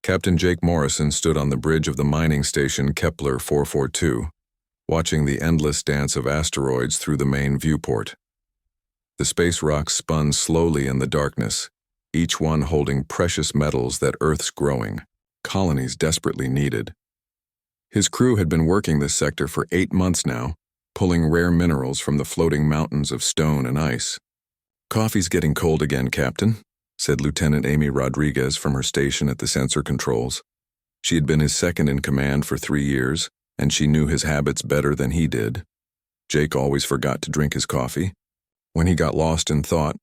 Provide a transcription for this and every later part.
Captain Jake Morrison stood on the bridge of the mining station Kepler 442, watching the endless dance of asteroids through the main viewport. The space rocks spun slowly in the darkness, each one holding precious metals that Earth's growing colonies desperately needed. His crew had been working this sector for 8 months now, pulling rare minerals from the floating mountains of stone and ice. "Coffee's getting cold again, Captain," said Lieutenant Amy Rodriguez from her station at the sensor controls. She had been his second in command for 3 years, and she knew his habits better than he did. Jake always forgot to drink his coffee. When he got lost in thought,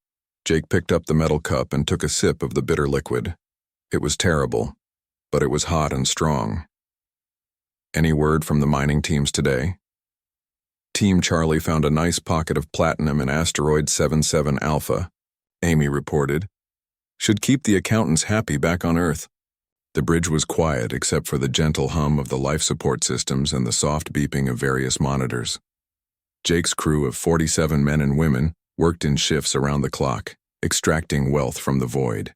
Jake picked up the metal cup and took a sip of the bitter liquid. It was terrible, but it was hot and strong. "Any word from the mining teams today?" "Team Charlie found a nice pocket of platinum in asteroid 77 Alpha," Amy reported. "Should keep the accountants happy back on Earth." The bridge was quiet except for the gentle hum of the life support systems and the soft beeping of various monitors. Jake's crew of 47 men and women worked in shifts around the clock, extracting wealth from the void.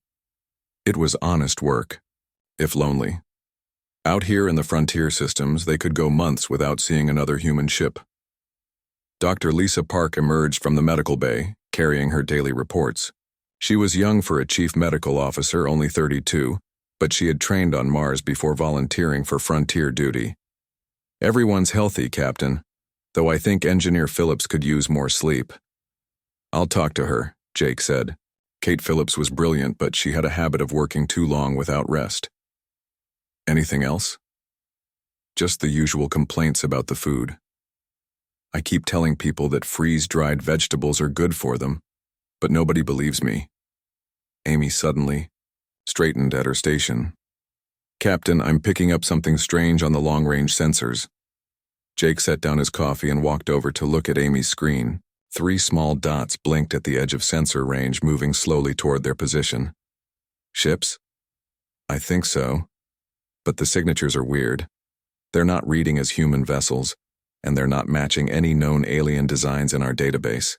It was honest work, if lonely. Out here in the frontier systems, they could go months without seeing another human ship. Dr. Lisa Park emerged from the medical bay, carrying her daily reports. She was young for a chief medical officer, only 32, but she had trained on Mars before volunteering for frontier duty. "Everyone's healthy, Captain, though I think Engineer Phillips could use more sleep." "I'll talk to her," Jake said. Kate Phillips was brilliant, but she had a habit of working too long without rest. "Anything else?" "Just the usual complaints about the food. I keep telling people that freeze-dried vegetables are good for them, but nobody believes me." Amy suddenly straightened at her station. "Captain, I'm picking up something strange on the long-range sensors." Jake set down his coffee and walked over to look at Amy's screen. 3 small dots blinked at the edge of sensor range, moving slowly toward their position. "Ships?" "I think so. But the signatures are weird. They're not reading as human vessels, and they're not matching any known alien designs in our database."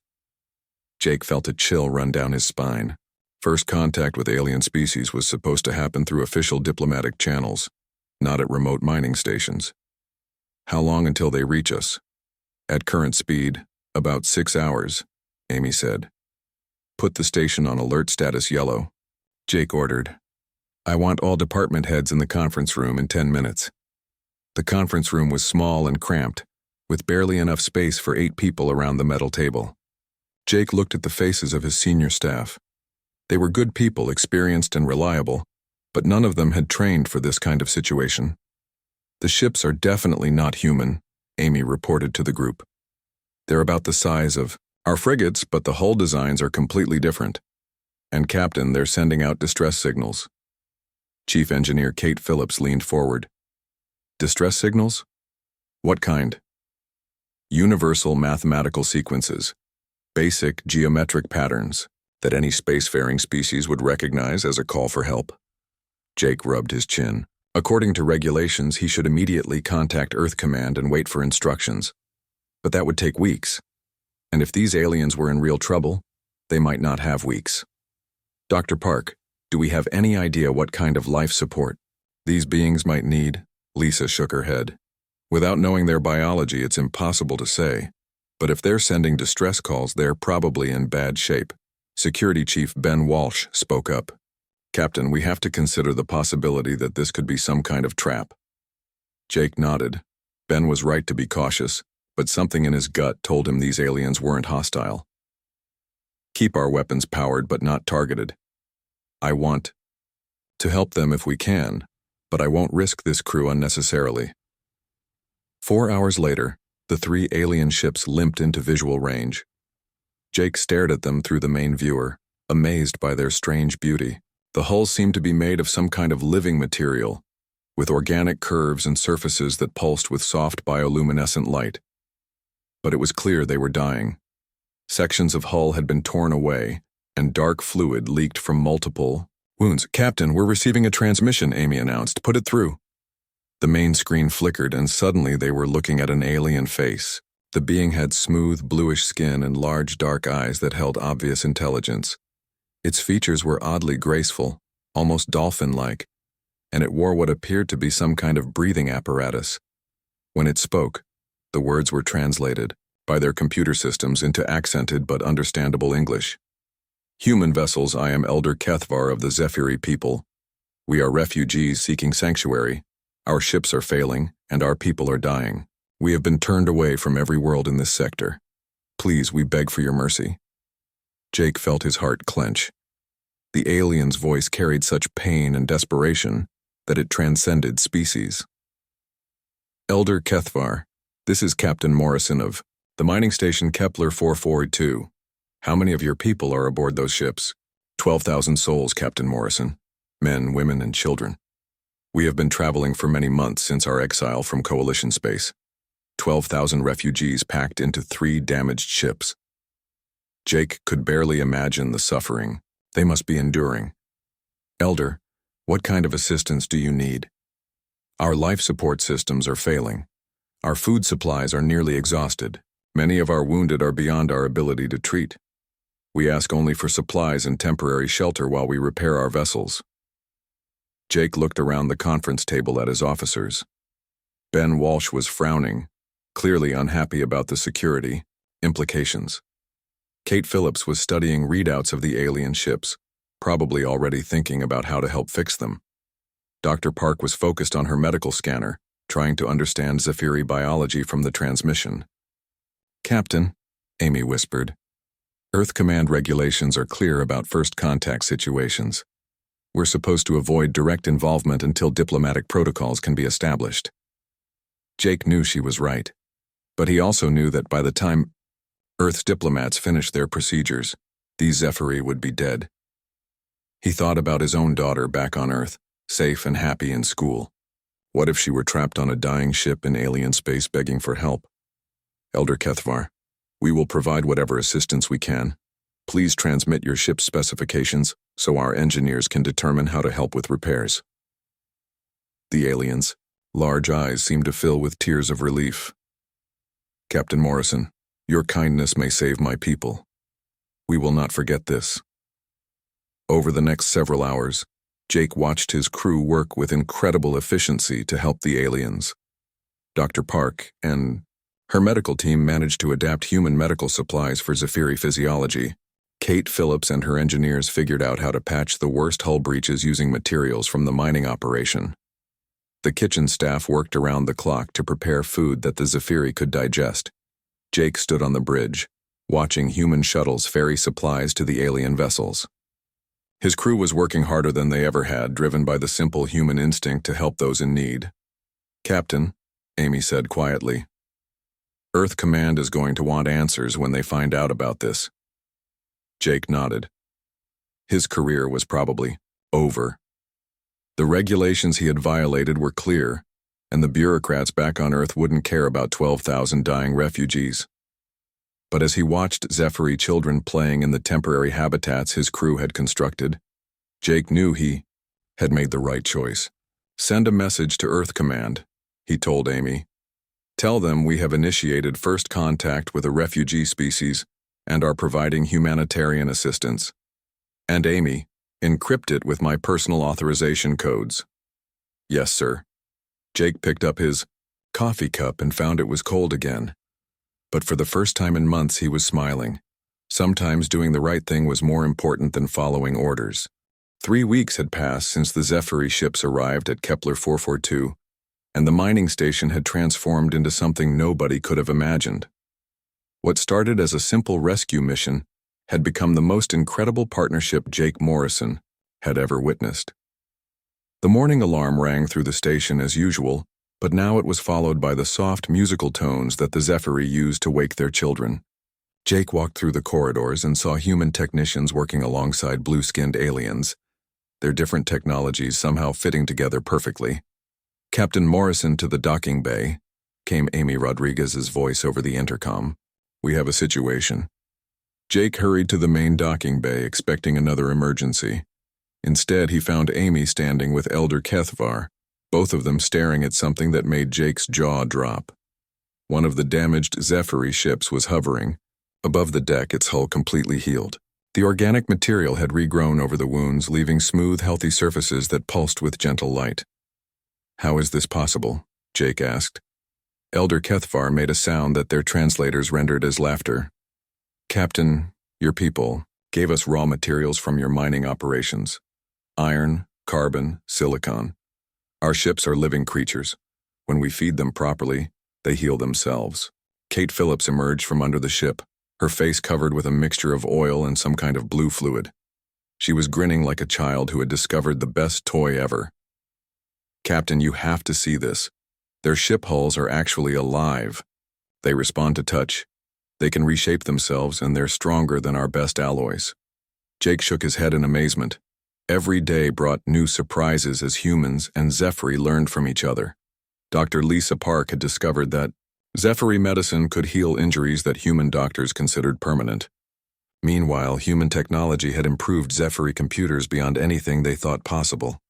Jake felt a chill run down his spine. First contact with alien species was supposed to happen through official diplomatic channels, not at remote mining stations. "How long until they reach us?" "At current speed, about 6 hours, Amy said. "Put the station on alert status yellow," Jake ordered. "I want all department heads in the conference room in 10 minutes. The conference room was small and cramped, with barely enough space for 8 people around the metal table. Jake looked at the faces of his senior staff. They were good people, experienced and reliable, but none of them had trained for this kind of situation. "The ships are definitely not human," Amy reported to the group. "They're about the size of our frigates, but the hull designs are completely different. And Captain, they're sending out distress signals." Chief Engineer Kate Phillips leaned forward. "Distress signals? What kind?" "Universal mathematical sequences, basic geometric patterns that any spacefaring species would recognize as a call for help." Jake rubbed his chin. According to regulations, he should immediately contact Earth Command and wait for instructions. But that would take weeks. And if these aliens were in real trouble, they might not have weeks. "Dr. Park, do we have any idea what kind of life support these beings might need?" Lisa shook her head. "Without knowing their biology, it's impossible to say. But if they're sending distress calls, they're probably in bad shape." Security Chief Ben Walsh spoke up. "Captain, we have to consider the possibility that this could be some kind of trap." Jake nodded. Ben was right to be cautious, but something in his gut told him these aliens weren't hostile. "Keep our weapons powered but not targeted. I want to help them if we can, but I won't risk this crew unnecessarily." 4 hours later, the 3 alien ships limped into visual range. Jake stared at them through the main viewer, amazed by their strange beauty. The hulls seemed to be made of some kind of living material, with organic curves and surfaces that pulsed with soft bioluminescent light. But it was clear they were dying. Sections of hull had been torn away, and dark fluid leaked from multiple wounds. "Captain, we're receiving a transmission," Amy announced. "Put it through." The main screen flickered, and suddenly they were looking at an alien face. The being had smooth, bluish skin and large, dark eyes that held obvious intelligence. Its features were oddly graceful, almost dolphin-like, and it wore what appeared to be some kind of breathing apparatus. When it spoke, the words were translated by their computer systems into accented but understandable English. Human vessels, I am Elder Kethvar of the Zephyri people. We are refugees seeking sanctuary. Our ships are failing, and our people are dying. We have been turned away from every world in this sector. Please, we beg for your mercy. Jake felt his heart clench. The alien's voice carried such pain and desperation that it transcended species. Elder Kethvar, this is Captain Morrison of the mining station Kepler 442. How many of your people are aboard those ships? 12,000 souls, Captain Morrison. Men, women, and children. We have been traveling for many months since our exile from Coalition space. 12,000 refugees packed into 3 damaged ships. Jake could barely imagine the suffering they must be enduring. Elder, what kind of assistance do you need? Our life support systems are failing. Our food supplies are nearly exhausted. Many of our wounded are beyond our ability to treat. We ask only for supplies and temporary shelter while we repair our vessels. Jake looked around the conference table at his officers. Ben Walsh was frowning, clearly unhappy about the security implications. Kate Phillips was studying readouts of the alien ships, probably already thinking about how to help fix them. Dr. Park was focused on her medical scanner, trying to understand Zephyri biology from the transmission. Captain, Amy whispered, Earth Command regulations are clear about first contact situations. We're supposed to avoid direct involvement until diplomatic protocols can be established. Jake knew she was right, but he also knew that by the time Earth's diplomats finished their procedures, these Zephyri would be dead. He thought about his own daughter back on Earth, safe and happy in school. What if she were trapped on a dying ship in alien space begging for help? Elder Kethvar, we will provide whatever assistance we can. Please transmit your ship's specifications so our engineers can determine how to help with repairs. The alien's large eyes seemed to fill with tears of relief. Captain Morrison, your kindness may save my people. We will not forget this. Over the next several hours, Jake watched his crew work with incredible efficiency to help the aliens. Dr. Park and her medical team managed to adapt human medical supplies for Zephyri physiology. Kate Phillips and her engineers figured out how to patch the worst hull breaches using materials from the mining operation. The kitchen staff worked around the clock to prepare food that the Zephyri could digest. Jake stood on the bridge, watching human shuttles ferry supplies to the alien vessels. His crew was working harder than they ever had, driven by the simple human instinct to help those in need. Captain, Amy said quietly, Earth Command is going to want answers when they find out about this. Jake nodded. His career was probably over. The regulations he had violated were clear, and the bureaucrats back on Earth wouldn't care about 12,000 dying refugees. But as he watched Zephyri children playing in the temporary habitats his crew had constructed, Jake knew he had made the right choice. Send a message to Earth Command, he told Amy. Tell them we have initiated first contact with a refugee species and are providing humanitarian assistance. And Amy, encrypt it with my personal authorization codes. Yes, sir. Jake picked up his coffee cup and found it was cold again. But for the first time in months he was smiling. Sometimes doing the right thing was more important than following orders. 3 weeks had passed since the Zephyri ships arrived at Kepler 442, and the mining station had transformed into something nobody could have imagined. What started as a simple rescue mission had become the most incredible partnership Jake Morrison had ever witnessed. The morning alarm rang through the station as usual, but now it was followed by the soft musical tones that the Zephyri used to wake their children. Jake walked through the corridors and saw human technicians working alongside blue-skinned aliens, their different technologies somehow fitting together perfectly. Captain Morrison to the docking bay, came Amy Rodriguez's voice over the intercom. We have a situation. Jake hurried to the main docking bay, expecting another emergency. Instead, he found Amy standing with Elder Kethvar, both of them staring at something that made Jake's jaw drop. One of the damaged Zephyri ships was hovering above the deck, its hull completely healed. The organic material had regrown over the wounds, leaving smooth, healthy surfaces that pulsed with gentle light. "How is this possible?" Jake asked. Elder Kethvar made a sound that their translators rendered as laughter. "Captain, your people gave us raw materials from your mining operations. Iron, carbon, silicon. Our ships are living creatures. When we feed them properly, they heal themselves." Kate Phillips emerged from under the ship, her face covered with a mixture of oil and some kind of blue fluid. She was grinning like a child who had discovered the best toy ever. "Captain, you have to see this. Their ship hulls are actually alive. They respond to touch. They can reshape themselves, and they're stronger than our best alloys." Jake shook his head in amazement. Every day brought new surprises as humans and Zephyri learned from each other. Dr. Lisa Park had discovered that Zephyri medicine could heal injuries that human doctors considered permanent. Meanwhile, human technology had improved Zephyri computers beyond anything they thought possible.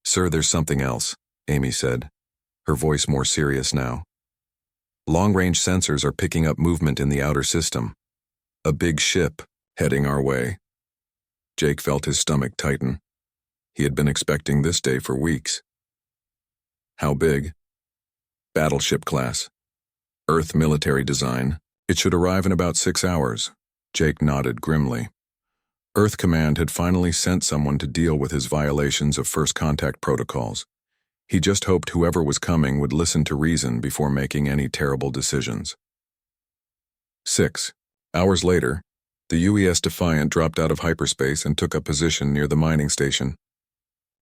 "Sir, there's something else," Amy said, her voice more serious now. "Long-range sensors are picking up movement in the outer system. A big ship heading our way." Jake felt his stomach tighten. He had been expecting this day for weeks. "How big?" "Battleship class. Earth military design. It should arrive in about 6 hours." Jake nodded grimly. Earth Command had finally sent someone to deal with his violations of first contact protocols. He just hoped whoever was coming would listen to reason before making any terrible decisions. 6 hours later, the UES Defiant dropped out of hyperspace and took up position near the mining station.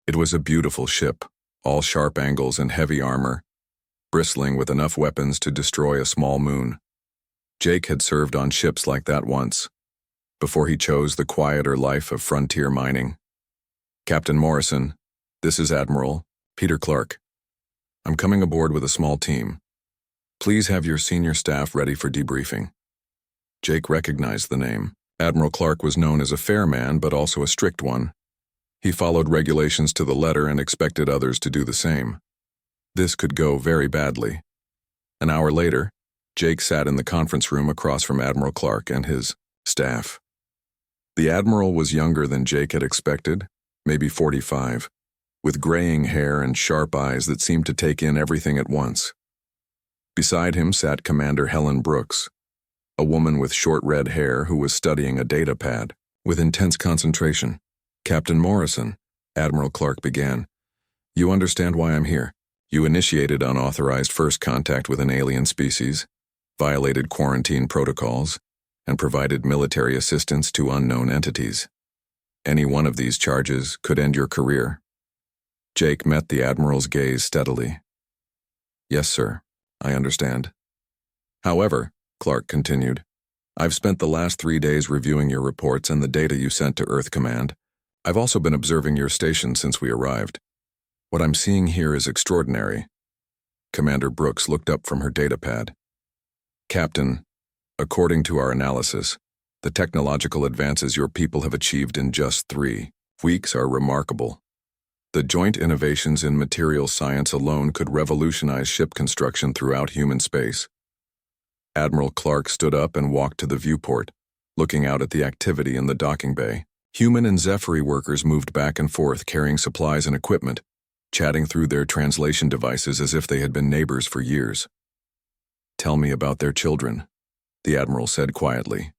It was a beautiful ship, all sharp angles and heavy armor, bristling with enough weapons to destroy a small moon. Jake had served on ships like that once, before he chose the quieter life of frontier mining. "Captain Morrison, this is Admiral Peter Clark. I'm coming aboard with a small team. Please have your senior staff ready for debriefing." Jake recognized the name. Admiral Clark was known as a fair man, but also a strict one. He followed regulations to the letter and expected others to do the same. This could go very badly. An hour later, Jake sat in the conference room across from Admiral Clark and his staff. The Admiral was younger than Jake had expected, maybe 45, with graying hair and sharp eyes that seemed to take in everything at once. Beside him sat Commander Helen Brooks, a woman with short red hair who was studying a data pad with intense concentration. "Captain Morrison," Admiral Clark began, "you understand why I'm here. You initiated unauthorized first contact with an alien species, violated quarantine protocols, and provided military assistance to unknown entities. Any one of these charges could end your career." Jake met the Admiral's gaze steadily. "Yes, sir, I understand. However," Clark continued, "I've spent the last 3 days reviewing your reports and the data you sent to Earth Command. I've also been observing your station since we arrived. What I'm seeing here is extraordinary." Commander Brooks looked up from her datapad. "Captain, according to our analysis, the technological advances your people have achieved in just 3 weeks are remarkable. The joint innovations in material science alone could revolutionize ship construction throughout human space." Admiral Clark stood up and walked to the viewport, looking out at the activity in the docking bay. Human and Zephyri workers moved back and forth carrying supplies and equipment, chatting through their translation devices as if they had been neighbors for years. "Tell me about their children," the Admiral said quietly.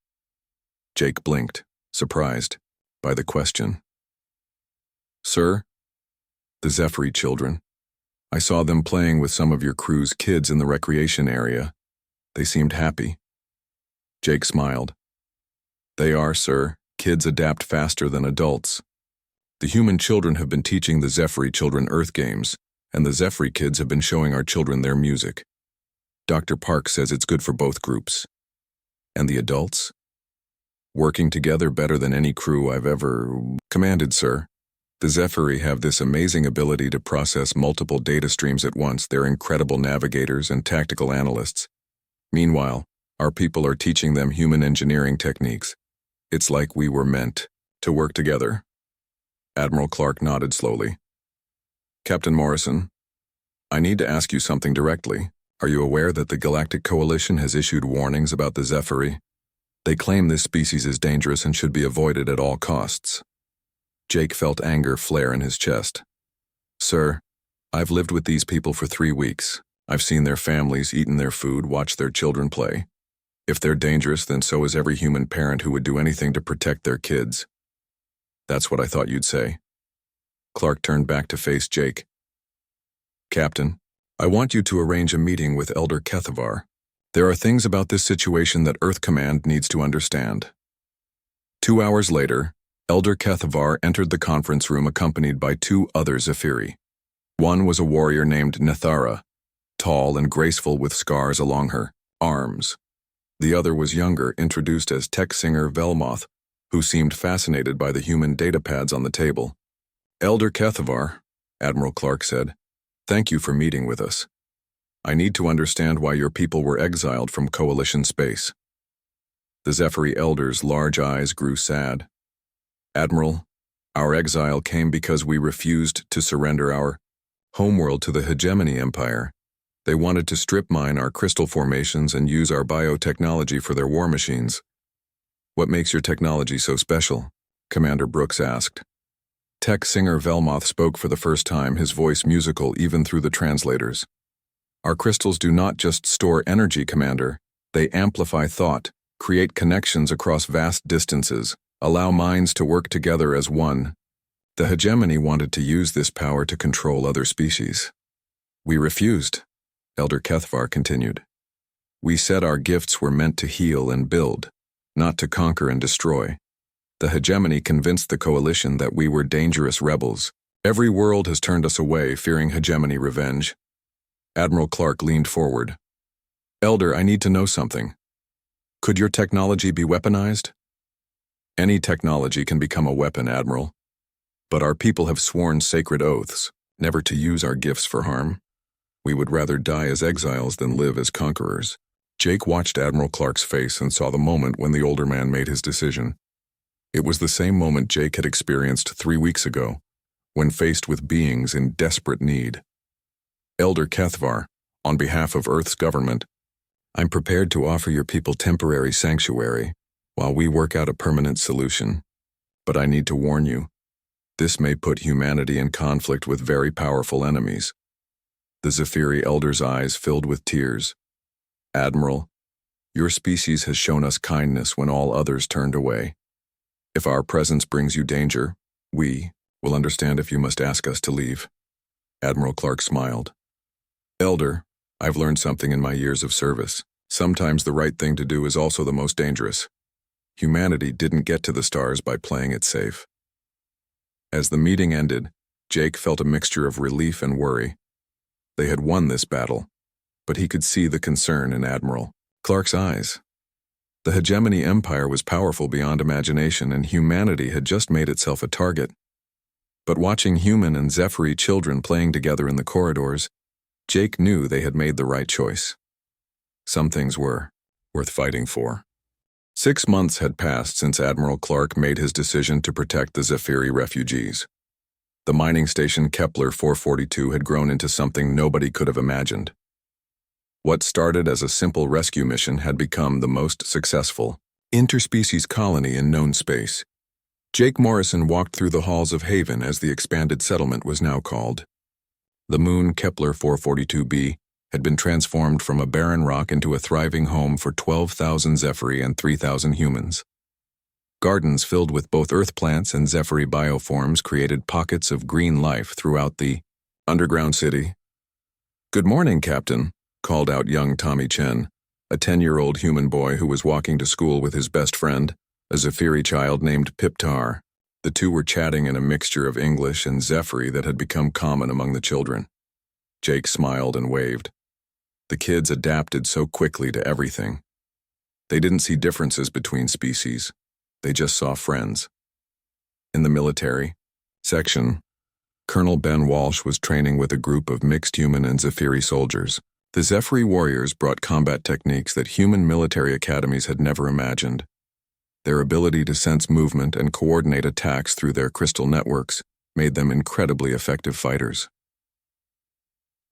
Jake blinked, surprised by the question. "Sir, the Zephyri children. I saw them playing with some of your crew's kids in the recreation area. They seemed happy." Jake smiled. "They are, sir. Kids adapt faster than adults. The human children have been teaching the Zephyri children Earth games, and the Zephyri kids have been showing our children their music. Dr. Park says it's good for both groups." "And the adults?" "Working together better than any crew I've ever commanded, sir. The Zephyri have this amazing ability to process multiple data streams at once. They're incredible navigators and tactical analysts. Meanwhile, our people are teaching them human engineering techniques. It's like we were meant to work together." Admiral Clark nodded slowly. "Captain Morrison, I need to ask you something directly. Are you aware that the Galactic Coalition has issued warnings about the Zephyri? They claim this species is dangerous and should be avoided at all costs. Jake felt anger flare in his chest. Sir, I've lived with these people for 3 weeks. I've seen their families, eaten their food, watched their children play. If they're dangerous, then so is every human parent who would do anything to protect their kids. That's what I thought you'd say. Clark turned back to face Jake. Captain, I want you to arrange a meeting with Elder Kethavar. There are things about this situation that Earth Command needs to understand. 2 hours later, Elder Kethavar entered the conference room accompanied by 2 other Zephyri. One was a warrior named Nethara, tall and graceful with scars along her arms. The other was younger, introduced as tech singer Velmoth, who seemed fascinated by the human datapads on the table. Elder Kethavar, Admiral Clark said, thank you for meeting with us. I need to understand why your people were exiled from Coalition space. The Zephyri Elder's large eyes grew sad. Admiral, our exile came because we refused to surrender our homeworld to the Hegemony Empire. They wanted to strip mine our crystal formations and use our biotechnology for their war machines. What makes your technology so special? Commander Brooks asked. Tech singer Velmoth spoke for the first time, his voice musical even through the translators. Our crystals do not just store energy, Commander. They amplify thought, create connections across vast distances, allow minds to work together as one. The Hegemony wanted to use this power to control other species. We refused, Elder Kethavar continued. We said our gifts were meant to heal and build, not to conquer and destroy. The Hegemony convinced the Coalition that we were dangerous rebels. Every world has turned us away, fearing Hegemony revenge. Admiral Clark leaned forward. Elder, I need to know something. Could your technology be weaponized? Any technology can become a weapon, Admiral. But our people have sworn sacred oaths, never to use our gifts for harm. We would rather die as exiles than live as conquerors. Jake watched Admiral Clark's face and saw the moment when the older man made his decision. It was the same moment Jake had experienced 3 weeks ago, when faced with beings in desperate need. Elder Kethavar, on behalf of Earth's government, I'm prepared to offer your people temporary sanctuary while we work out a permanent solution. But I need to warn you, this may put humanity in conflict with very powerful enemies. The Zephyri Elder's eyes filled with tears. Admiral, your species has shown us kindness when all others turned away. If our presence brings you danger, we will understand if you must ask us to leave. Admiral Clark smiled. Elder, I've learned something in my years of service. Sometimes the right thing to do is also the most dangerous. Humanity didn't get to the stars by playing it safe. As the meeting ended, Jake felt a mixture of relief and worry. They had won this battle, but he could see the concern in Admiral Clark's eyes. The Hegemony Empire was powerful beyond imagination, and humanity had just made itself a target. But watching human and Zephyri children playing together in the corridors, Jake knew they had made the right choice. Some things were worth fighting for. 6 months had passed since Admiral Clark made his decision to protect the Zephyri refugees. The mining station Kepler 442 had grown into something nobody could have imagined. What started as a simple rescue mission had become the most successful interspecies colony in known space. Jake Morrison walked through the halls of Haven, as the expanded settlement was now called. The moon Kepler 442b had been transformed from a barren rock into a thriving home for 12,000 Zephyri and 3,000 humans. Gardens filled with both earth plants and Zephyri bioforms created pockets of green life throughout the underground city. Good morning, Captain, called out young Tommy Chen, a 10-year-old human boy who was walking to school with his best friend, a Zephyri child named Piptar. The two were chatting in a mixture of English and Zephyri that had become common among the children. Jake smiled and waved. The kids adapted so quickly to everything. They didn't see differences between species. They just saw friends. In the military section, Colonel Ben Walsh was training with a group of mixed human and Zephyri soldiers. The Zephyri warriors brought combat techniques that human military academies had never imagined. Their ability to sense movement and coordinate attacks through their crystal networks made them incredibly effective fighters.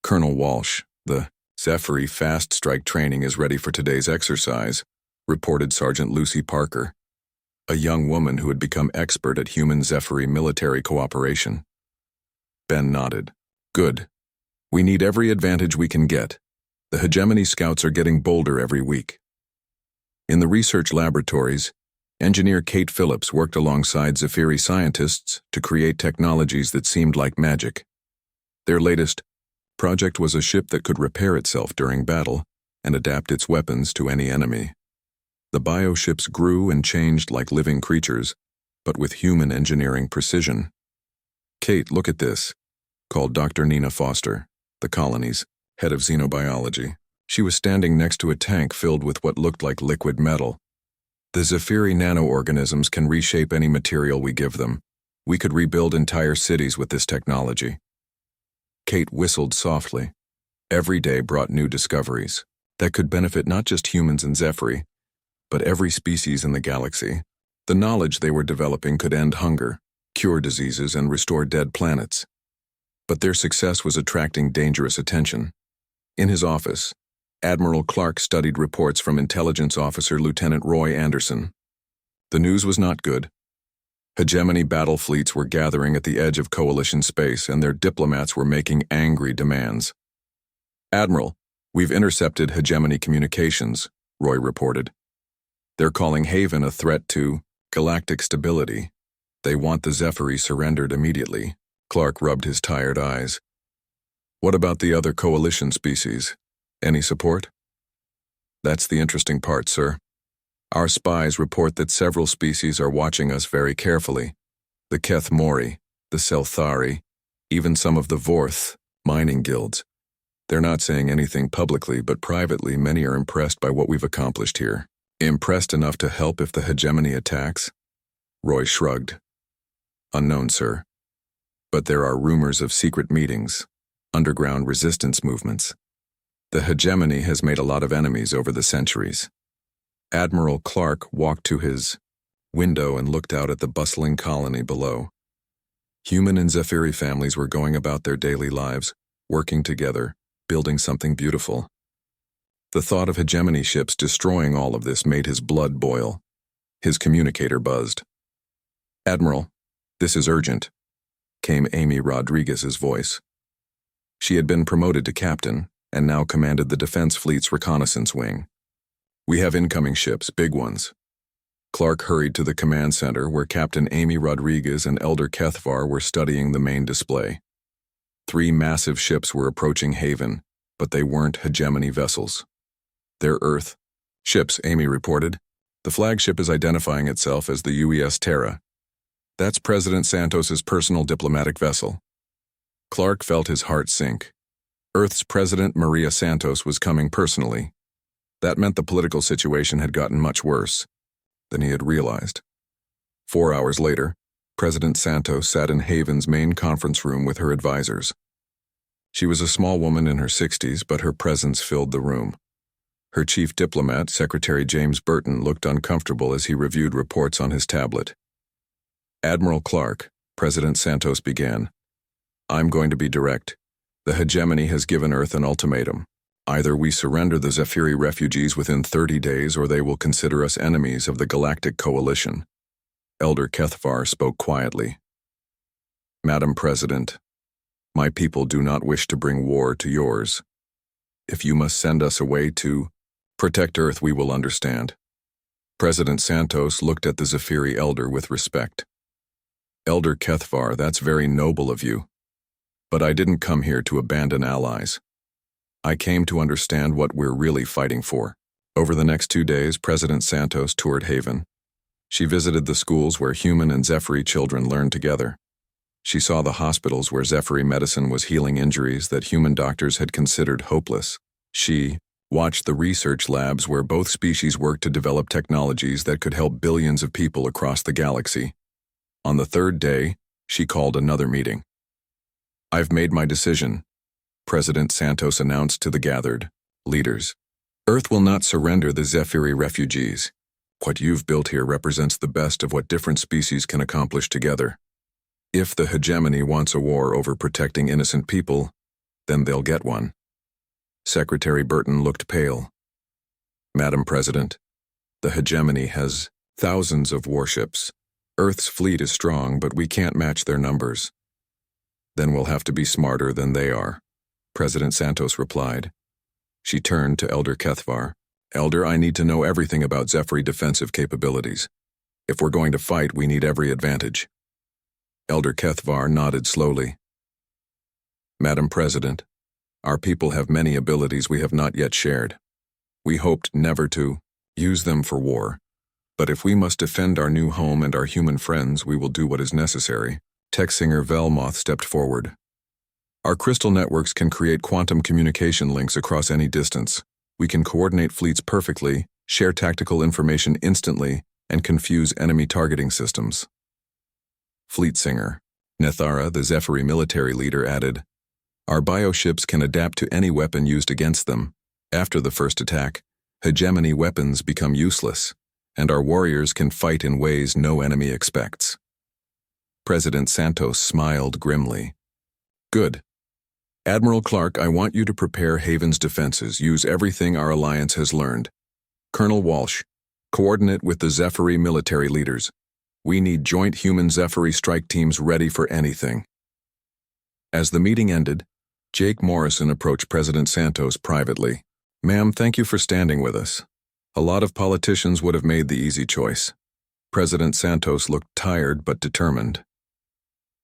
Colonel Walsh, the Zephyri fast strike training is ready for today's exercise. reported Sergeant Lucy Parker, a young woman who had become expert at human Zephyri military cooperation. Ben nodded. Good. We need every advantage we can get. The hegemony scouts are getting bolder every week. In the research laboratories, engineer Kate Phillips worked alongside Zephyri scientists to create technologies that seemed like magic. Their latest project was a ship that could repair itself during battle and adapt its weapons to any enemy. The bioships grew and changed like living creatures, but with human engineering precision. Kate, look at this, called Dr. Nina Foster, the colony's head of xenobiology. She was standing next to a tank filled with what looked like liquid metal. The Zephyri nanoorganisms can reshape any material we give them. We could rebuild entire cities with this technology. Kate whistled softly. Every day brought new discoveries that could benefit not just humans and Zephyri, but every species in the galaxy. The knowledge they were developing could end hunger, cure diseases, and restore dead planets. But their success was attracting dangerous attention. In his office, Admiral Clark studied reports from Intelligence Officer Lieutenant Roy Anderson. The news was not good. Hegemony battle fleets were gathering at the edge of Coalition space, and their diplomats were making angry demands. Admiral, we've intercepted Hegemony communications, Roy reported. They're calling Haven a threat to galactic stability. They want the Zephyri surrendered immediately. Clark rubbed his tired eyes. What about the other Coalition species? Any support? That's the interesting part, sir. Our spies report that several species are watching us very carefully. The Keth Mori, the Selthari, even some of the Vorth mining guilds. They're not saying anything publicly, but privately many are impressed by what we've accomplished here. Impressed enough to help if the hegemony attacks? Roy shrugged. Unknown, sir. But there are rumors of secret meetings, underground resistance movements. The hegemony has made a lot of enemies over the centuries. Admiral Clark walked to his window and looked out at the bustling colony below. Human and Zephyri families were going about their daily lives, working together, building something beautiful. The thought of hegemony ships destroying all of this made his blood boil. His communicator buzzed. Admiral, this is urgent, came Amy Rodriguez's voice. She had been promoted to captain and now commanded the Defense Fleet's reconnaissance wing. We have incoming ships, big ones. Clark hurried to the command center where Captain Amy Rodriguez and Elder Kethvar were studying the main display. 3 massive ships were approaching Haven, but they weren't hegemony vessels. They're Earth ships, Amy reported. The flagship is identifying itself as the UES Terra. That's President Santos's personal diplomatic vessel. Clark felt his heart sink. Earth's President Maria Santos was coming personally. That meant the political situation had gotten much worse than he had realized. 4 hours later, President Santos sat in Haven's main conference room with her advisors. She was a small woman in her 60s, but her presence filled the room. Her chief diplomat, Secretary James Burton, looked uncomfortable as he reviewed reports on his tablet. Admiral Clark, President Santos began. I'm going to be direct. The hegemony has given Earth an ultimatum. Either we surrender the Zephyri refugees within 30 days or they will consider us enemies of the Galactic Coalition. Elder Kethvar spoke quietly. Madam President, my people do not wish to bring war to yours. If you must send us away to protect Earth, we will understand. President Santos looked at the Zephyri elder with respect. Elder Kethvar, that's very noble of you. But I didn't come here to abandon allies. I came to understand what we're really fighting for. Over the next 2 days, President Santos toured Haven. She visited the schools where human and Zephyri children learned together. She saw the hospitals where Zephyri medicine was healing injuries that human doctors had considered hopeless. She watched the research labs where both species worked to develop technologies that could help billions of people across the galaxy. On the 3rd day, she called another meeting. I've made my decision, President Santos announced to the gathered leaders. Earth will not surrender the Zephyri refugees. What you've built here represents the best of what different species can accomplish together. If the hegemony wants a war over protecting innocent people, then they'll get one. Secretary Burton looked pale. Madam President, The hegemony has thousands of warships. Earth's fleet is strong, but we can't match their numbers. Then we'll have to be smarter than they are, President Santos replied. She turned to Elder Kethvar. Elder, I need to know everything about Zephyr defensive capabilities. If we're going to fight, we need every advantage. Elder Kethvar nodded slowly. Madam President, our people have many abilities we have not yet shared. We hoped never to use them for war. But if we must defend our new home and our human friends, we will do what is necessary. Tech singer Velmoth stepped forward. Our crystal networks can create quantum communication links across any distance. We can coordinate fleets perfectly, share tactical information instantly, and confuse enemy targeting systems. Fleet singer Nethara, the Zephyr military leader, added, Our bioships can adapt to any weapon used against them. After the first attack, hegemony weapons become useless, and our warriors can fight in ways no enemy expects. President Santos smiled grimly. Good. Admiral Clark, I want you to prepare Haven's defenses. Use everything our alliance has learned. Colonel Walsh, coordinate with the Zephyr military leaders. We need joint human Zephyr strike teams ready for anything. As the meeting ended, Jake Morrison approached President Santos privately. Ma'am, thank you for standing with us. A lot of politicians would have made the easy choice. President Santos looked tired but determined.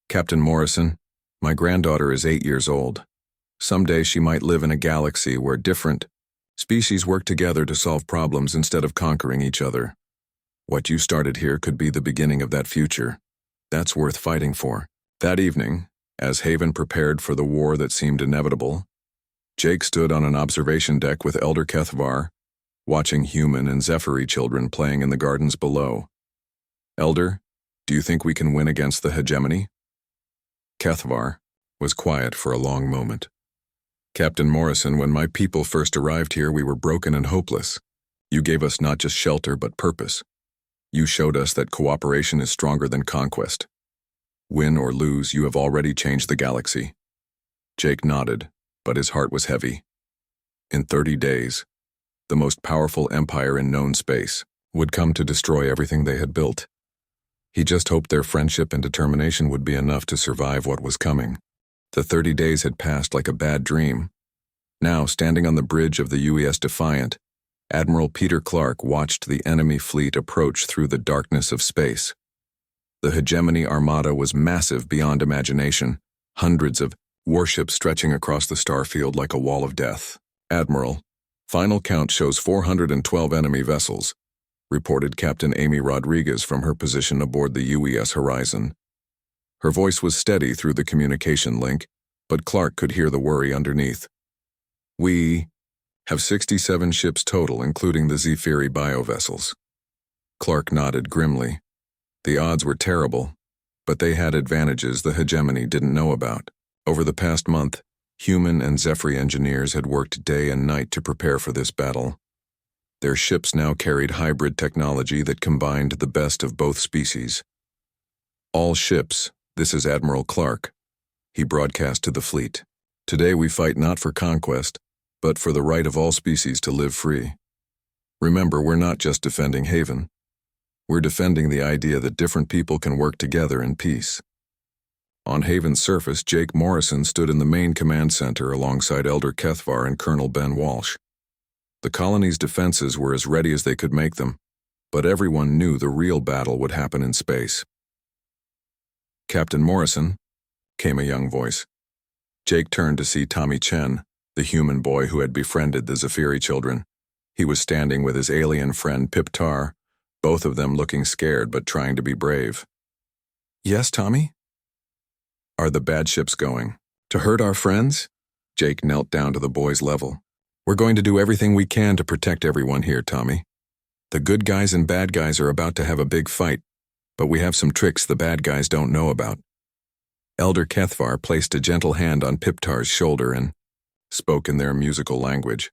Captain Morrison, my granddaughter is 8 years old. Someday she might live in a galaxy where different species work together to solve problems instead of conquering each other. What you started here could be the beginning of that future. That's worth fighting for. That evening, as Haven prepared for the war that seemed inevitable, Jake stood on an observation deck with Elder Kethvar, watching human and Zephyr children playing in the gardens below. Elder, do you think we can win against the hegemony? Kethvar was quiet for a long moment. Captain Morrison, when my people first arrived here, we were broken and hopeless. You gave us not just shelter, but purpose. You showed us that cooperation is stronger than conquest. Win or lose, you have already changed the galaxy. Jake nodded, but his heart was heavy. In 30 days, the most powerful empire in known space would come to destroy everything they had built. He just hoped their friendship and determination would be enough to survive what was coming. The 30 days had passed like a bad dream. Now, standing on the bridge of the UES Defiant, Admiral Peter Clark watched the enemy fleet approach through the darkness of space. The hegemony armada was massive beyond imagination, hundreds of warships stretching across the starfield like a wall of death. Admiral, final count shows 412 enemy vessels, reported Captain Amy Rodriguez from her position aboard the UES Horizon. Her voice was steady through the communication link, but Clark could hear the worry underneath. We have 67 ships total, including the Zephyr biovessels. Clark nodded grimly. The odds were terrible, but they had advantages the hegemony didn't know about. Over the past month, human and Zephyr engineers had worked day and night to prepare for this battle. Their ships now carried hybrid technology that combined the best of both species. All ships, this is Admiral Clark, he broadcast to the fleet. Today we fight not for conquest, but for the right of all species to live free. Remember, we're not just defending Haven. We're defending the idea that different people can work together in peace. On Haven's surface, Jake Morrison stood in the main command center alongside Elder Kethvar and Colonel Ben Walsh. The colony's defenses were as ready as they could make them, but everyone knew the real battle would happen in space. Captain Morrison, came a young voice. Jake turned to see Tommy Chen, the human boy who had befriended the Zephyr children. He was standing with his alien friend Pip Tar, both of them looking scared but trying to be brave. Yes, Tommy? Are the bad ships going to hurt our friends? Jake knelt down to the boy's level. We're going to do everything we can to protect everyone here, Tommy. The good guys and bad guys are about to have a big fight, but we have some tricks the bad guys don't know about. Elder Kethvar placed a gentle hand on Piptar's shoulder and spoke in their musical language.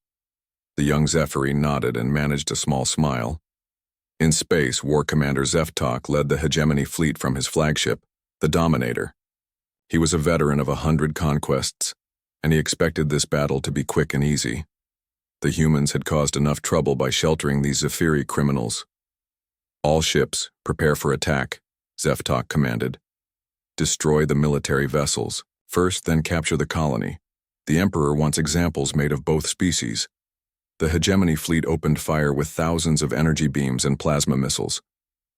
The young Zephyr nodded and managed a small smile. In space, War Commander Zeftok led the hegemony fleet from his flagship, the Dominator. He was a veteran of 100 conquests, and he expected this battle to be quick and easy. The humans had caused enough trouble by sheltering these Scifi criminals. All ships, prepare for attack, Zeftok commanded. Destroy the military vessels. First, then capture the colony. The Emperor wants examples made of both species. The hegemony fleet opened fire with thousands of energy beams and plasma missiles.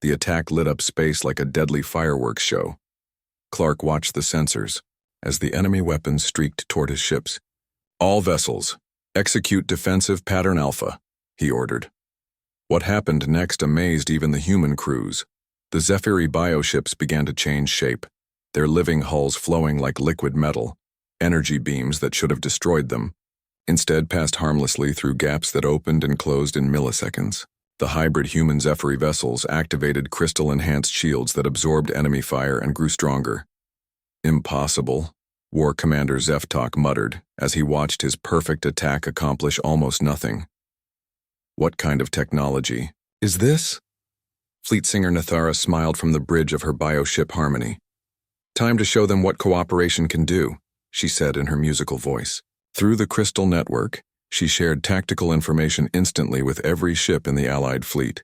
The attack lit up space like a deadly fireworks show. Clark watched the sensors as the enemy weapons streaked toward his ships. All vessels, execute defensive pattern Alpha, he ordered. What happened next amazed even the human crews. The Scifi bioships began to change shape, their living hulls flowing like liquid metal. Energy beams that should have destroyed them instead passed harmlessly through gaps that opened and closed in milliseconds. The hybrid human Scifi vessels activated crystal-enhanced shields that absorbed enemy fire and grew stronger. Impossible, War Commander Zeftok muttered as he watched his perfect attack accomplish almost nothing. What kind of technology is this? Fleet Singer Nathara smiled from the bridge of her bioship Harmony. Time to show them what cooperation can do, she said in her musical voice. Through the crystal network, she shared tactical information instantly with every ship in the Allied fleet.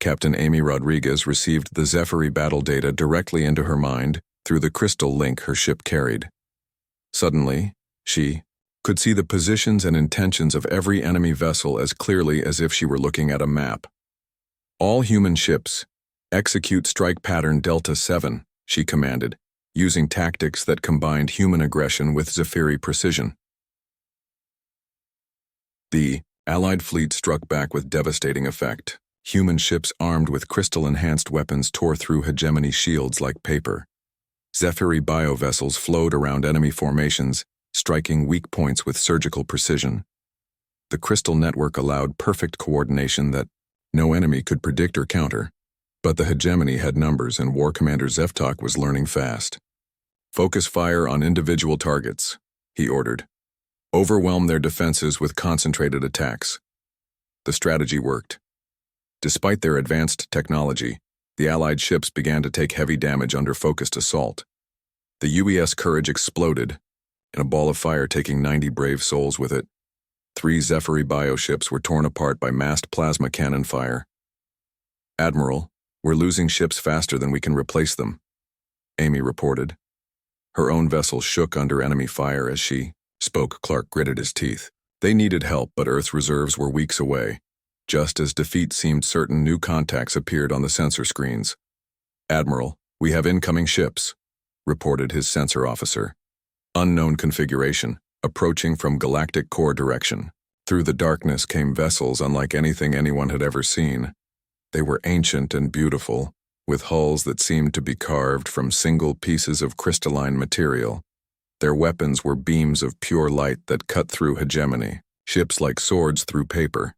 Captain Amy Rodriguez received the Scifi battle data directly into her mind through the crystal link her ship carried. Suddenly, she could see the positions and intentions of every enemy vessel as clearly as if she were looking at a map. All human ships, execute strike pattern Delta 7, she commanded, using tactics that combined human aggression with Scifi precision. The Allied fleet struck back with devastating effect. Human ships armed with crystal-enhanced weapons tore through hegemony shields like paper. Scifi biovessels flowed around enemy formations, striking weak points with surgical precision. The crystal network allowed perfect coordination that no enemy could predict or counter. But the hegemony had numbers and War Commander Zeftok was learning fast. Focus fire on individual targets, he ordered. Overwhelm their defenses with concentrated attacks. The strategy worked. Despite their advanced technology, the Allied ships began to take heavy damage under focused assault. The UES Courage exploded, in a ball of fire taking 90 brave souls with it. 3 Scifi bioships were torn apart by massed plasma cannon fire. Admiral, we're losing ships faster than we can replace them, Amy reported. Her own vessel shook under enemy fire as she spoke. Clark gritted his teeth. They needed help, but Earth's reserves were weeks away. Just as defeat seemed certain, new contacts appeared on the sensor screens. Admiral, we have incoming ships, reported his sensor officer. Unknown configuration, approaching from Galactic core direction. Through the darkness came vessels unlike anything anyone had ever seen. They were ancient and beautiful, with hulls that seemed to be carved from single pieces of crystalline material. Their weapons were beams of pure light that cut through hegemony, ships like swords through paper.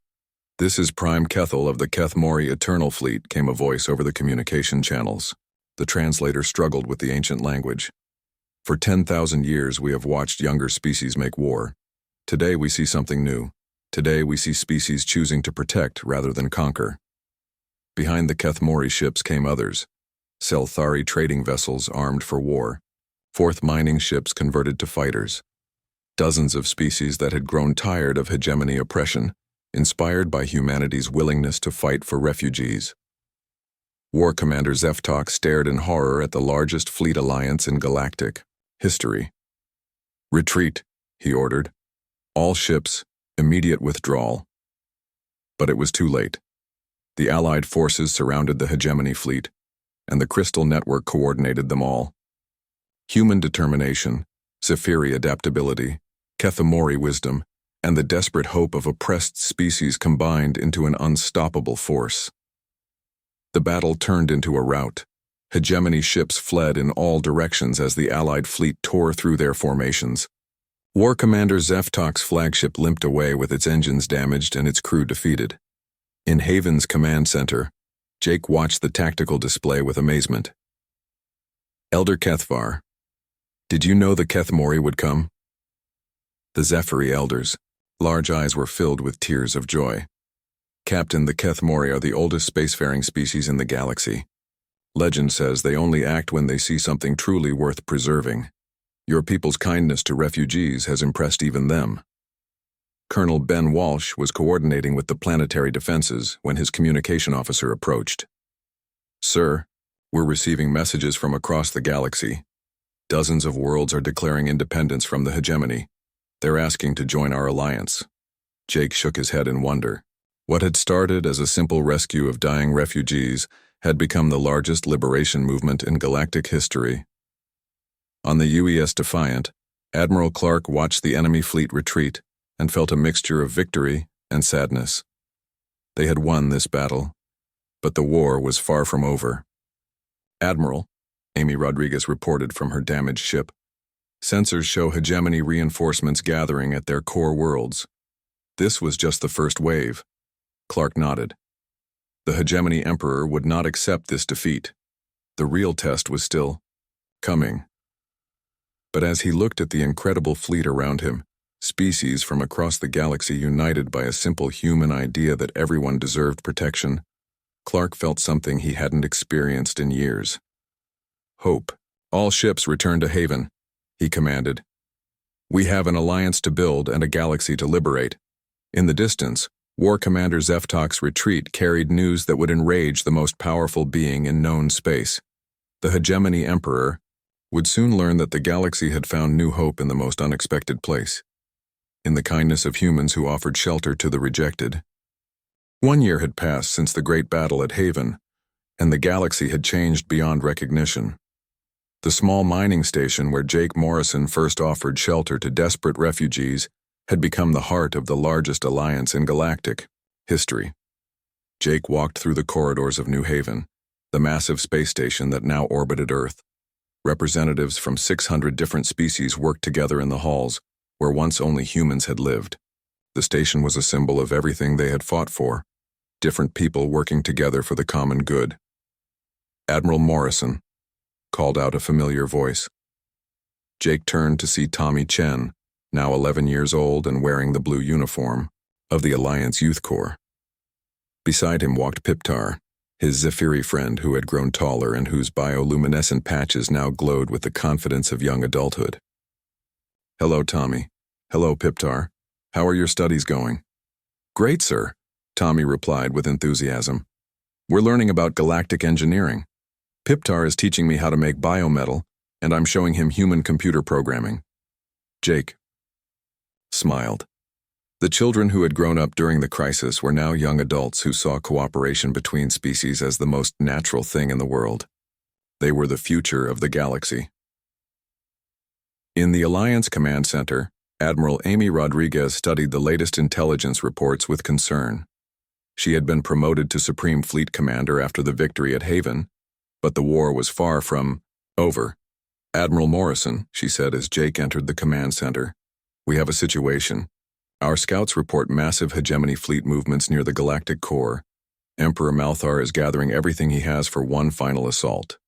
This is Prime Kethel of the Kethmori Eternal Fleet, came a voice over the communication channels. The translator struggled with the ancient language. For 10,000 years we have watched younger species make war. Today we see something new. Today we see species choosing to protect rather than conquer. Behind the Kethmori ships came others. Selthari trading vessels armed for war. 4th mining ships converted to fighters. Dozens of species that had grown tired of hegemony oppression, inspired by humanity's willingness to fight for refugees. War Commander Zeftok stared in horror at the largest fleet alliance in galactic history. Retreat, he ordered. All ships, immediate withdrawal. But it was too late. The Allied forces surrounded the hegemony fleet, and the crystal network coordinated them all. Human determination, Scifi adaptability, Kethmori wisdom, and the desperate hope of oppressed species combined into an unstoppable force. The battle turned into a rout. Hegemony ships fled in all directions as the Allied fleet tore through their formations. War Commander Zeftok's flagship limped away with its engines damaged and its crew defeated. In Haven's command center, Jake watched the tactical display with amazement. Elder Kethvar, did you know the Kethmori would come? The Scifi elders, large eyes were filled with tears of joy. Captain, the Kethmori are the oldest spacefaring species in the galaxy. Legend says they only act when they see something truly worth preserving. Your people's kindness to refugees has impressed even them. Colonel Ben Walsh was coordinating with the planetary defenses when his communication officer approached. "Sir, we're receiving messages from across the galaxy. Dozens of worlds are declaring independence from the hegemony. They're asking to join our alliance." Jake shook his head in wonder. What had started as a simple rescue of dying refugees had become the largest liberation movement in galactic history. On the UES Defiant, Admiral Clark watched the enemy fleet retreat and felt a mixture of victory and sadness. They had won this battle, but the war was far from over. "Admiral," Amy Rodriguez reported from her damaged ship, "sensors show hegemony reinforcements gathering at their core worlds." This was just the first wave. Clark nodded. The hegemony emperor would not accept this defeat. The real test was still coming. But as he looked at the incredible fleet around him, species from across the galaxy united by a simple human idea that everyone deserved protection, Clark felt something he hadn't experienced in years. "Hope. All ships return to Haven," he commanded. "We have an alliance to build and a galaxy to liberate." In the distance, War Commander Zeftak's retreat carried news that would enrage the most powerful being in known space. The hegemony emperor would soon learn that the galaxy had found new hope in the most unexpected place, in the kindness of humans who offered shelter to the rejected. 1 year had passed since the great battle at Haven, and the galaxy had changed beyond recognition. The small mining station where Jake Morrison first offered shelter to desperate refugees had become the heart of the largest alliance in galactic history. Jake walked through the corridors of New Haven, the massive space station that now orbited Earth. Representatives from 600 different species worked together in the halls, where once only humans had lived. The station was a symbol of everything they had fought for, different people working together for the common good. "Admiral Morrison," called out a familiar voice. Jake turned to see Tommy Chen, now 11 years old and wearing the blue uniform of the Alliance Youth Corps. Beside him walked Piptar, his Zephyri friend who had grown taller and whose bioluminescent patches now glowed with the confidence of young adulthood. "Hello, Tommy." "Hello, Piptar. How are your studies going?" "Great, sir," Tommy replied with enthusiasm. "We're learning about galactic engineering. Piptar is teaching me how to make biometal, and I'm showing him human-computer programming." Jake smiled. The children who had grown up during the crisis were now young adults who saw cooperation between species as the most natural thing in the world. They were the future of the galaxy. In the Alliance Command Center, Admiral Amy Rodriguez studied the latest intelligence reports with concern. She had been promoted to Supreme Fleet Commander after the victory at Haven, but the war was far from over. "Admiral Morrison," she said as Jake entered the command center, "we have a situation. Our scouts report massive hegemony fleet movements near the galactic core. Emperor Malthar is gathering everything he has for one final assault."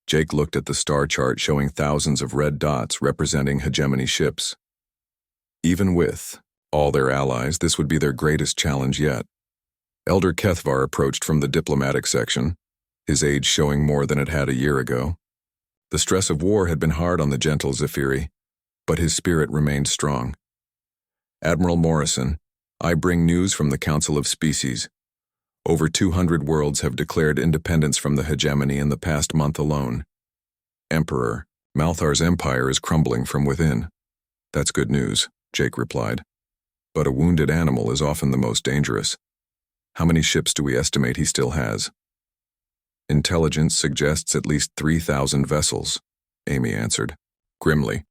Jake looked at the star chart showing thousands of red dots representing hegemony ships. Even with all their allies, this would be their greatest challenge yet. Elder Kethvar approached from the diplomatic section, his age showing more than it had a year ago. The stress of war had been hard on the gentle Zephyri, but his spirit remained strong. "Admiral Morrison, I bring news from the Council of Species. Over 200 worlds have declared independence from the hegemony in the past month alone. Emperor, Malthar's empire is crumbling from within." "That's good news," Jake replied. "But a wounded animal is often the most dangerous. How many ships do we estimate he still has?" "Intelligence suggests at least 3,000 vessels," Amy answered, grimly,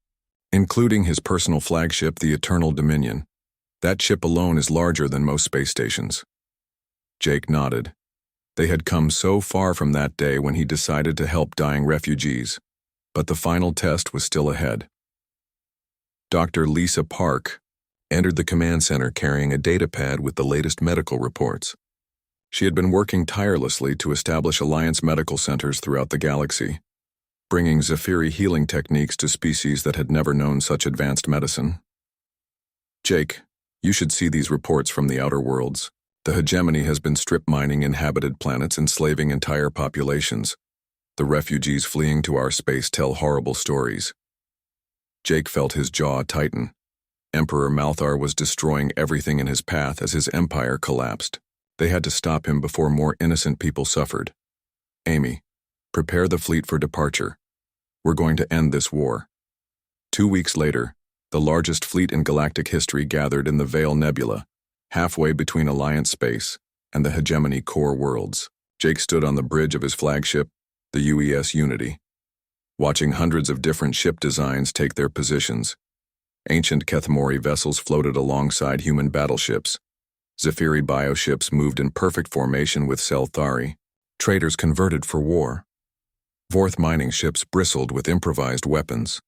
"including his personal flagship, the Eternal Dominion. That ship alone is larger than most space stations." Jake nodded. They had come so far from that day when he decided to help dying refugees, but the final test was still ahead. Dr. Lisa Park entered the command center carrying a datapad with the latest medical reports. She had been working tirelessly to establish Alliance medical centers throughout the galaxy, bringing Zephyri healing techniques to species that had never known such advanced medicine. "Jake, you should see these reports from the outer worlds. The hegemony has been strip mining inhabited planets, enslaving entire populations. The refugees fleeing to our space tell horrible stories." Jake felt his jaw tighten. Emperor Malthar was destroying everything in his path as his empire collapsed. They had to stop him before more innocent people suffered. Amy, prepare the fleet for departure. We're going to end this war. 2 weeks later, the largest fleet in galactic history gathered in the Veil Nebula, halfway between Alliance space and the hegemony core worlds. Jake stood on the bridge of his flagship, the UES Unity, watching hundreds of different ship designs take their positions. Ancient Kethmori vessels floated alongside human battleships. Zephyri bioships moved in perfect formation with Selthari. Traders converted for war. Vorth mining ships bristled with improvised weapons.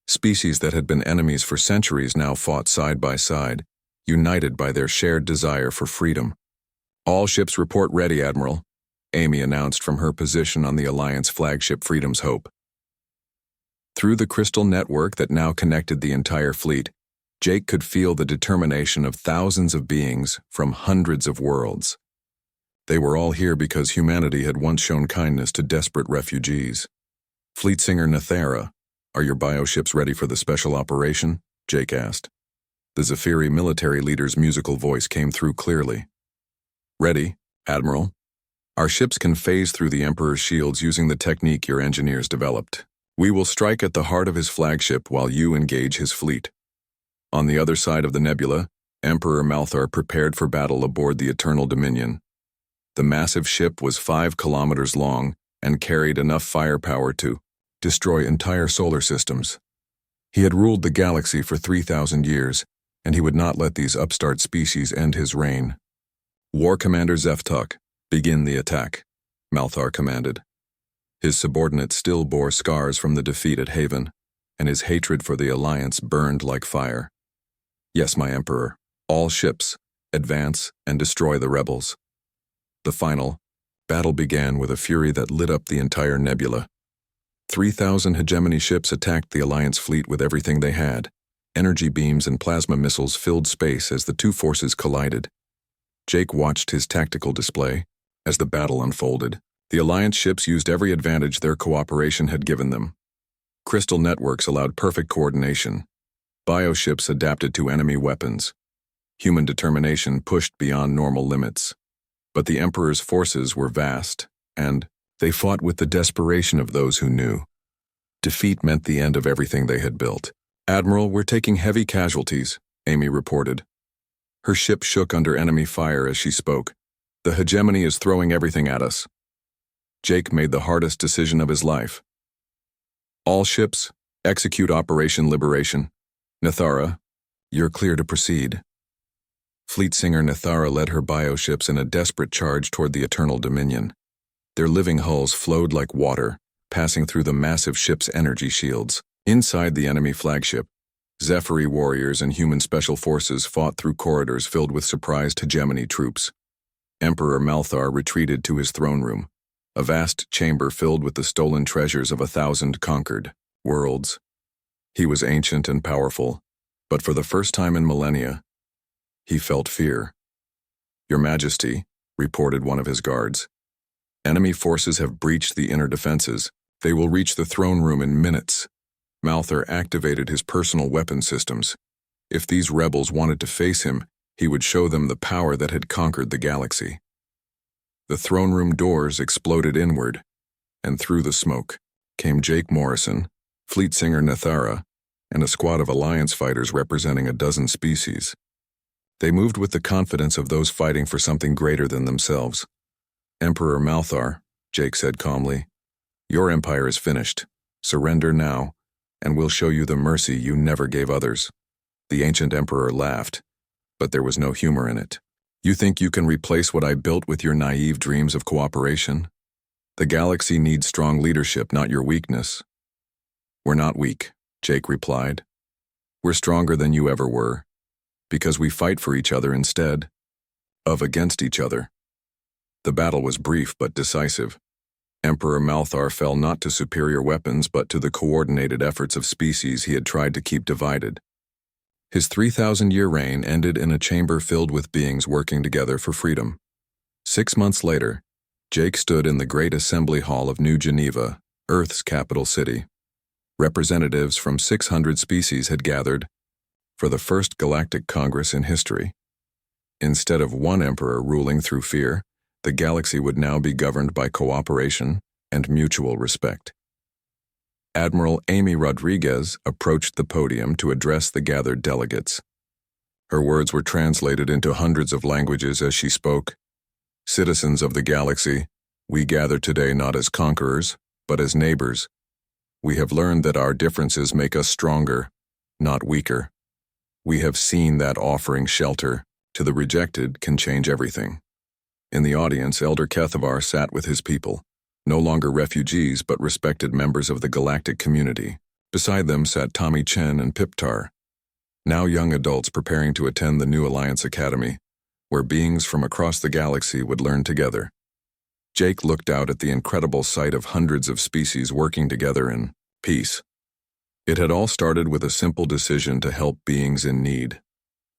Species that had been enemies for centuries now fought side by side, united by their shared desire for freedom. All ships report ready, Admiral, Amy announced from her position on the Alliance flagship Freedom's Hope. Through the crystal network that now connected the entire fleet, Jake could feel the determination of thousands of beings from hundreds of worlds. They were all here because humanity had once shown kindness to desperate refugees. Fleet Singer Nethera, are your bioships ready for the special operation? Jake asked. The Zephyri military leader's musical voice came through clearly. Ready, Admiral. Our ships can phase through the Emperor's shields using the technique your engineers developed. We will strike at the heart of his flagship while you engage his fleet. On the other side of the nebula, Emperor Malthar prepared for battle aboard the Eternal Dominion. The massive ship was 5 kilometers long and carried enough firepower to destroy entire solar systems. He had ruled the galaxy for 3,000 years, and he would not let these upstart species end his reign. War Commander Zeftok, begin the attack, Malthar commanded. His subordinates still bore scars from the defeat at Haven, and his hatred for the Alliance burned like fire. Yes, my Emperor, all ships, advance and destroy the rebels. The final battle began with a fury that lit up the entire nebula. 3,000 hegemony ships attacked the Alliance fleet with everything they had. Energy beams and plasma missiles filled space as the two forces collided. Jake watched his tactical display. As the battle unfolded, the Alliance ships used every advantage their cooperation had given them. Crystal networks allowed perfect coordination. Bioships adapted to enemy weapons. Human determination pushed beyond normal limits. But the Emperor's forces were vast, and they fought with the desperation of those who knew. Defeat meant the end of everything they had built. Admiral, we're taking heavy casualties, Amy reported. Her ship shook under enemy fire as she spoke. The hegemony is throwing everything at us. Jake made the hardest decision of his life. All ships, execute Operation Liberation. Nethera, you're clear to proceed. Fleet Singer Nethera led her bioships in a desperate charge toward the Eternal Dominion. Their living hulls flowed like water, passing through the massive ship's energy shields. Inside the enemy flagship, Zephyri warriors and human special forces fought through corridors filled with surprised hegemony troops. Emperor Malthar retreated to his throne room, a vast chamber filled with the stolen treasures of 1,000 conquered worlds. He was ancient and powerful, but for the first time in millennia, he felt fear. Your Majesty, reported one of his guards, enemy forces have breached the inner defenses. They will reach the throne room in minutes. Malthar activated his personal weapon systems. If these rebels wanted to face him, he would show them the power that had conquered the galaxy. The throne room doors exploded inward, and through the smoke came Jake Morrison, Fleet Singer Nethera, and a squad of Alliance fighters representing a dozen species. They moved with the confidence of those fighting for something greater than themselves. Emperor Malthar, Jake said calmly, your empire is finished. Surrender now, and we'll show you the mercy you never gave others. The ancient emperor laughed, but there was no humor in it. You think you can replace what I built with your naive dreams of cooperation? The galaxy needs strong leadership, not your weakness. We're not weak, Jake replied. We're stronger than you ever were, because we fight for each other instead of against each other. The battle was brief but decisive. Emperor Malthar fell not to superior weapons but to the coordinated efforts of species he had tried to keep divided. His 3,000-year reign ended in a chamber filled with beings working together for freedom. 6 months later, Jake stood in the Great Assembly Hall of New Geneva, Earth's capital city. Representatives from 600 species had gathered. for the first Galactic Congress in history. Instead of one emperor ruling through fear, the galaxy would now be governed by cooperation and mutual respect. Admiral Amy Rodriguez approached the podium to address the gathered delegates. Her words were translated into hundreds of languages as she spoke. "Citizens of the galaxy, we gather today not as conquerors, but as neighbors. We have learned that our differences make us stronger, not weaker. We have seen that offering shelter to the rejected can change everything." In the audience, Elder Kethavar sat with his people, no longer refugees but respected members of the galactic community. Beside them sat Tommy Chen and Piptar, now young adults preparing to attend the New Alliance Academy, where beings from across the galaxy would learn together. Jake looked out at the incredible sight of hundreds of species working together in peace. It had all started with a simple decision to help beings in need.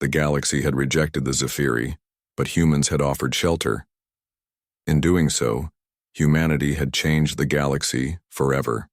The galaxy had rejected the Zephyri, but humans had offered shelter. In doing so, humanity had changed the galaxy forever.